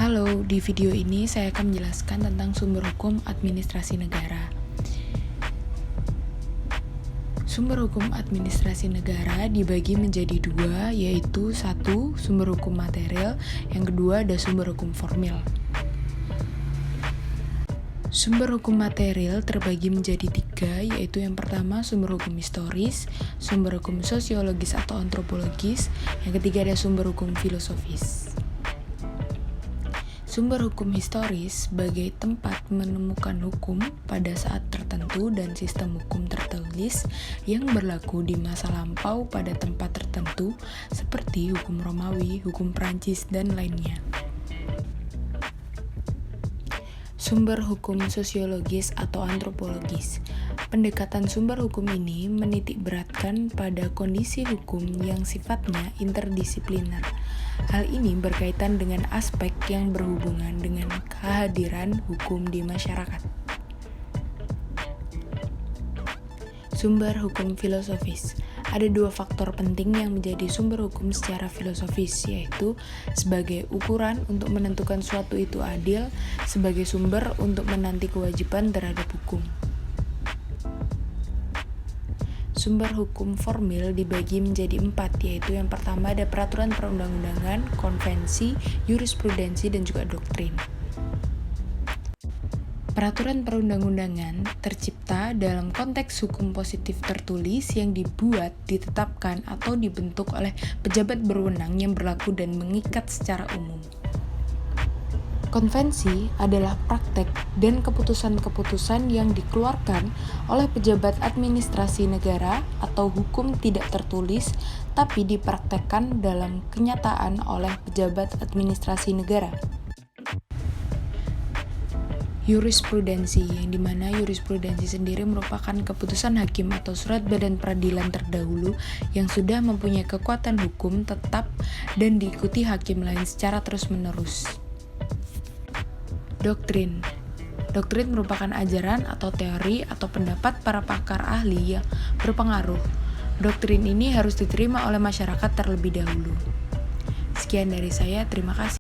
Halo, di video ini saya akan menjelaskan tentang sumber hukum administrasi negara. Sumber hukum administrasi negara dibagi menjadi dua, yaitu satu, sumber hukum material, yang kedua ada sumber hukum formil. Sumber hukum material terbagi menjadi tiga, yaitu yang pertama sumber hukum historis, sumber hukum sosiologis atau antropologis, yang ketiga ada sumber hukum filosofis. Sumber hukum historis sebagai tempat menemukan hukum pada saat tertentu dan sistem hukum tertulis yang berlaku di masa lampau pada tempat tertentu seperti hukum Romawi, hukum Prancis, dan lainnya. Sumber hukum sosiologis atau antropologis. Pendekatan sumber hukum ini menitikberatkan pada kondisi hukum yang sifatnya interdisipliner. Hal ini berkaitan dengan aspek yang berhubungan dengan kehadiran hukum di masyarakat. Sumber hukum filosofis. Ada dua faktor penting yang menjadi sumber hukum secara filosofis, yaitu sebagai ukuran untuk menentukan suatu itu adil, sebagai sumber untuk menanti kewajiban terhadap hukum. Sumber hukum formil dibagi menjadi 4, yaitu yang pertama ada peraturan perundang-undangan, konvensi, jurisprudensi, dan juga doktrin. Peraturan perundang-undangan tercipta dalam konteks hukum positif tertulis yang dibuat, ditetapkan, atau dibentuk oleh pejabat berwenang yang berlaku dan mengikat secara umum. Konvensi adalah praktek dan keputusan-keputusan yang dikeluarkan oleh pejabat administrasi negara atau hukum tidak tertulis tapi dipraktekkan dalam kenyataan oleh pejabat administrasi negara. Jurisprudensi, yang dimana jurisprudensi sendiri merupakan keputusan hakim atau surat badan peradilan terdahulu yang sudah mempunyai kekuatan hukum tetap dan diikuti hakim lain secara terus-menerus. Doktrin. Doktrin merupakan ajaran atau teori atau pendapat para pakar ahli yang berpengaruh. Doktrin ini harus diterima oleh masyarakat terlebih dahulu. Sekian dari saya, terima kasih.